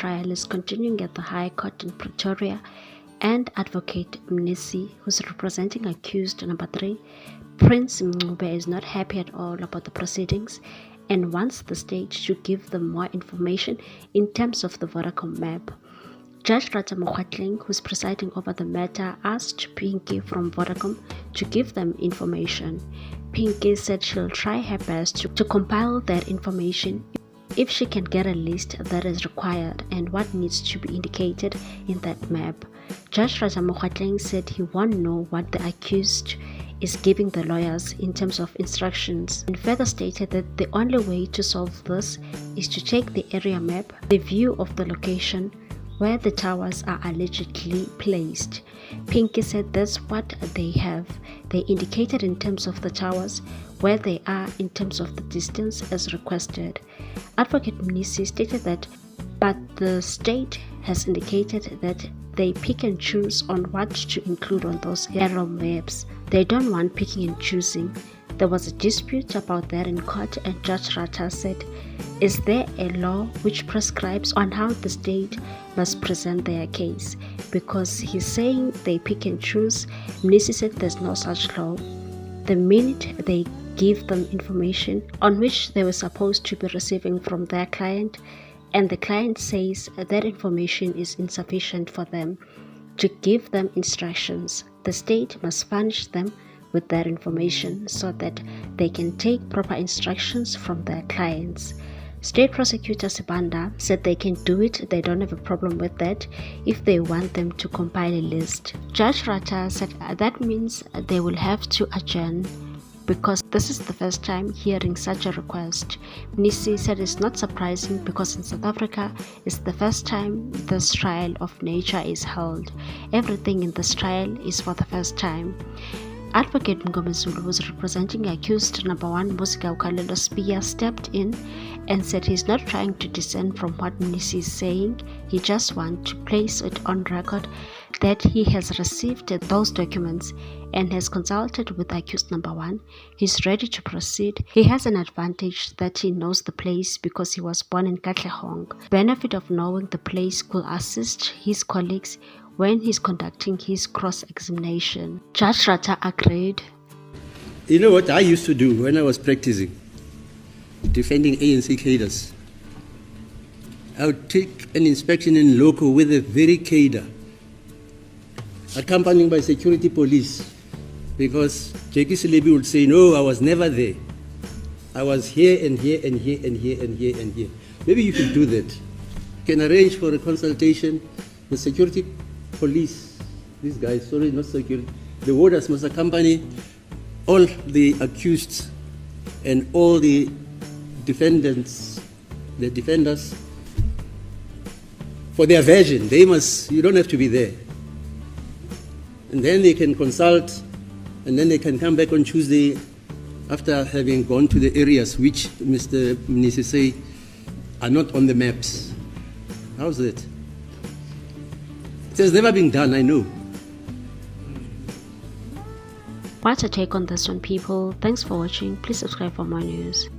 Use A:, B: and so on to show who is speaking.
A: trial is continuing at the High Court in Pretoria, and AdvMnisi, who's representing accused number 3, Prince Mncube, is not happy at all about the proceedings and wants the state to give them more information in terms of the Vodacom map. Judge Rata Mokgatling, who's presiding over the matter, asked Pinky from Vodacom to give them information. Pinky said she'll try her best to compile that information if she can get a list that is required and what needs to be indicated in that map. Judge Rata Mokgatling said he won't know what the accused is giving the lawyers in terms of instructions, and further stated that the only way to solve this is to take the area map, the view of the location where the towers are allegedly placed. Pinky said that's what they have. They indicated in terms of the towers where they are in terms of the distance as requested. AdvMnisi stated that, but the state has indicated that they pick and choose on what to include on those aerial maps. They don't want picking and choosing. There was a dispute about that in court, and Judge Rata said, is there a law which prescribes on how the state must present their case? Because he's saying they pick and choose. Mnisi said there's no such law. The minute they give them information on which they were supposed to be receiving from their client, and the client says that information is insufficient for them to give them instructions, the state must furnish them with that information so that they can take proper instructions from their clients. State Prosecutor Sibanda said they can do it, they don't have a problem with that if they want them to compile a list. Judge Rata said that means they will have to adjourn because this is the first time hearing such a request. Mnisi said it's not surprising because in South Africa it's the first time this trial of nature is held. Everything in this trial is for the first time. Advocate Mngomezulu, was representing accused number 1 Musika Ukalelo Spear, stepped in and said he's not trying to dissent from what Mnisi is saying. He just wants to place it on record that he has received those documents and has consulted with accused number 1. He's ready to proceed. He has an advantage that he knows the place because he was born in Katlehong. Benefit of knowing the place could assist his colleagues when he's conducting his cross-examination. Judge Rata agreed.
B: You know what I used to do when I was practicing, defending ANC cadres? I would take an inspection in loco with a very cadre, accompanied by security police, because J.K. Selebi would say, no, I was never there. I was here and here and here and here and here and here. Maybe you can do that. You can arrange for a consultation. The security police, these guys, sorry, not security, the warders must accompany all the accused and all the defendants, the defenders, for their version. They must, you don't have to be there. And then they can consult, and then they can come back on Tuesday after having gone to the areas which Mr. Mnisi say are not on the maps. How's that? It has never been done, I know.
A: What's your take on this one, people? Thanks for watching. Please subscribe for more news.